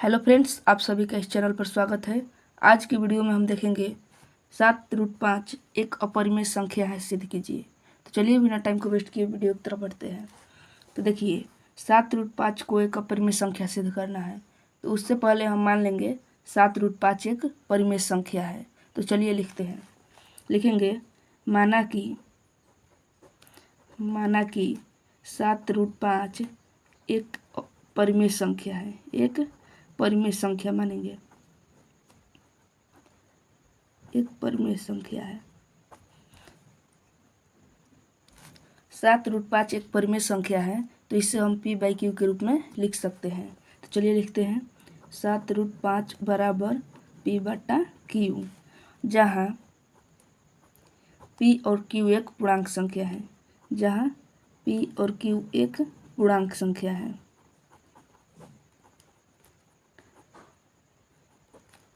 Hello friends, आप सभी का इस चैनल पर स्वागत है। आज की वीडियो में हम देखेंगे 7√5 एक अपरिमेय संख्या है, सिद्ध कीजिए। तो चलिए बिना टाइम को वेस्ट किए वीडियो की तरफ बढ़ते हैं। तो देखिए, 7√5 को एक अपरिमेय संख्या सिद्ध करना है, तो उससे पहले हम मान लेंगे 7√5 एक परिमेय संख्या है। तो चलिए लिखते हैं। लिखेंगे माना कि 7√5 एक परिमेय संख्या है, एक परिमेय संख्या मानेंगे, एक परिमेय संख्या है। 7√5 एक परिमेय संख्या है, तो इसे हम p/q के रूप में लिख सकते हैं। तो चलिए लिखते हैं 7√5 बराबर p/q, जहाँ p और q एक पूर्णांक संख्या है, जहाँ p और q एक पूर्णांक संख्या है,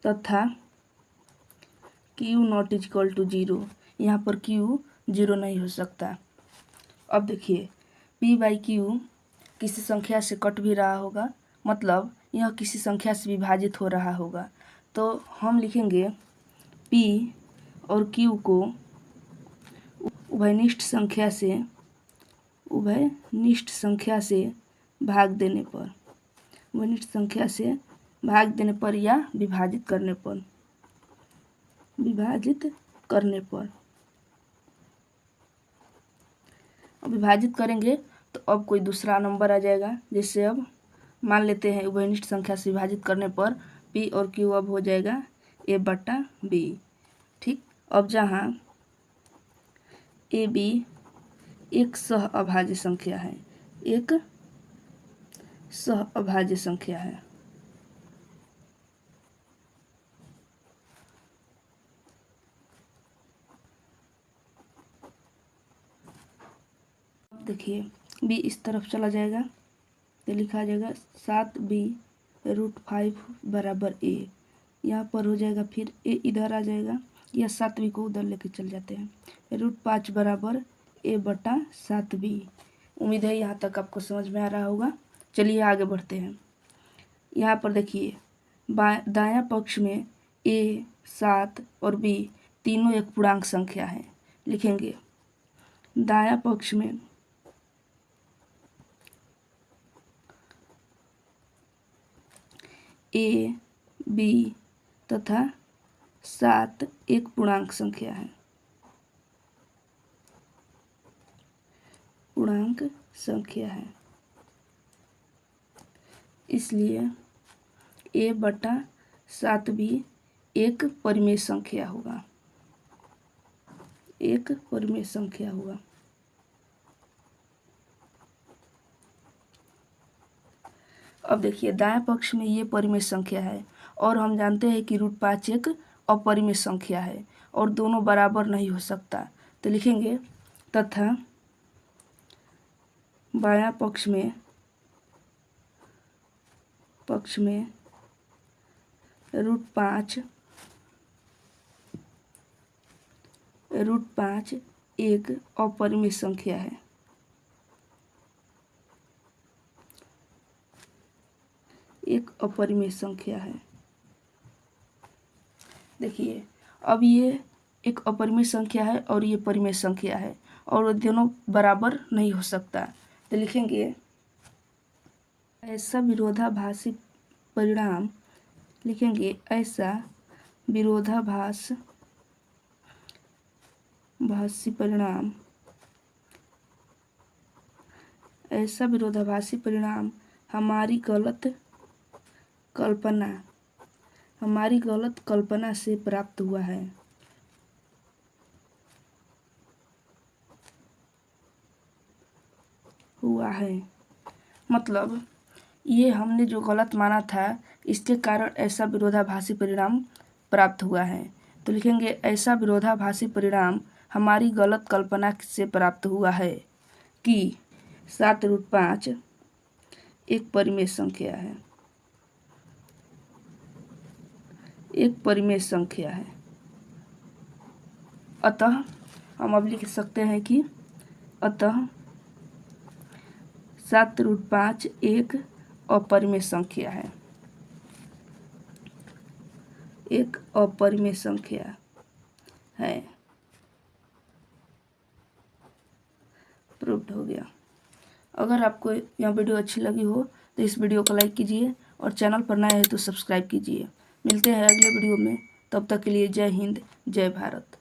तथा q नॉट इक्वल टू 0। यहाँ पर q 0 नहीं हो सकता। अब देखिए, p/q किसी संख्या से कट भी रहा होगा, मतलब यह किसी संख्या से विभाजित हो रहा होगा। तो हम लिखेंगे p और q को उभयनिष्ठ संख्या से भाग देने पर, उभयनिष्ठ संख्या से भाग देने पर या विभाजित करने पर अब विभाजित करेंगे तो अब कोई दूसरा नंबर आ जाएगा। जैसे अब मान लेते हैं उभयनिष्ठ संख्या से विभाजित करने पर p और q अब हो जाएगा a/b। ठीक, अब जहाँ ab एक सहअभाज्य संख्या है, एक सहअभाज्य संख्या है, देखिए b इस तरफ चला जाएगा तो लिखा जाएगा 7b√5 बराबर a। यहाँ पर हो जाएगा, फिर a इधर आ जाएगा, या 7b को उधर लेके चल जाते हैं। √5 बराबर a/7b। उम्मीद है यहाँ तक आपको समझ में आ रहा होगा। चलिए आगे बढ़ते हैं। यहाँ पर देखिए, दायां पक्ष में a, 7 और b तीनों एक पूर्णांक संख्या है। लिखेंगे दायां पक्ष में a, b तथा 7 एक पूर्णांक संख्या है, पूर्णांक संख्या है। इसलिए a/7b एक परिमेय संख्या होगा, एक परिमेय संख्या होगा। अब देखिए, दाएं पक्ष में ये परिमेय संख्या है और हम जानते हैं कि √5 एक अपरिमेय संख्या है और दोनों बराबर नहीं हो सकता। तो लिखेंगे तथा बायां पक्ष में √5 एक अपरिमेय संख्या है, एक अपरिमेय संख्या है। देखिए, अब ये एक अपरिमेय संख्या है और ये परिमेय संख्या है और दोनों बराबर नहीं हो सकता। तो लिखेंगे ऐसा विरोधाभासी परिणाम, लिखेंगे ऐसा विरोधाभासी परिणाम हमारी गलत कल्पना से प्राप्त हुआ है। मतलब ये हमने जो गलत माना था, इसके कारण ऐसा विरोधाभासी परिणाम प्राप्त हुआ है। तो लिखेंगे ऐसा विरोधाभासी परिणाम हमारी गलत कल्पना से प्राप्त हुआ है कि 7√5 एक परिमेय संख्या है, एक परिमेय संख्या है। अतः हम अब लिख सकते हैं कि अतः 7√5 एक अपरिमेय संख्या है। एक अपरिमेय संख्या है। प्रूव्ड हो गया। अगर आपको यह वीडियो अच्छी लगी हो तो इस वीडियो को लाइक कीजिए और चैनल पर नए हैं तो सब्सक्राइब कीजिए। मिलते हैं अगले वीडियो में, तब तक के लिए जय हिंद, जय भारत।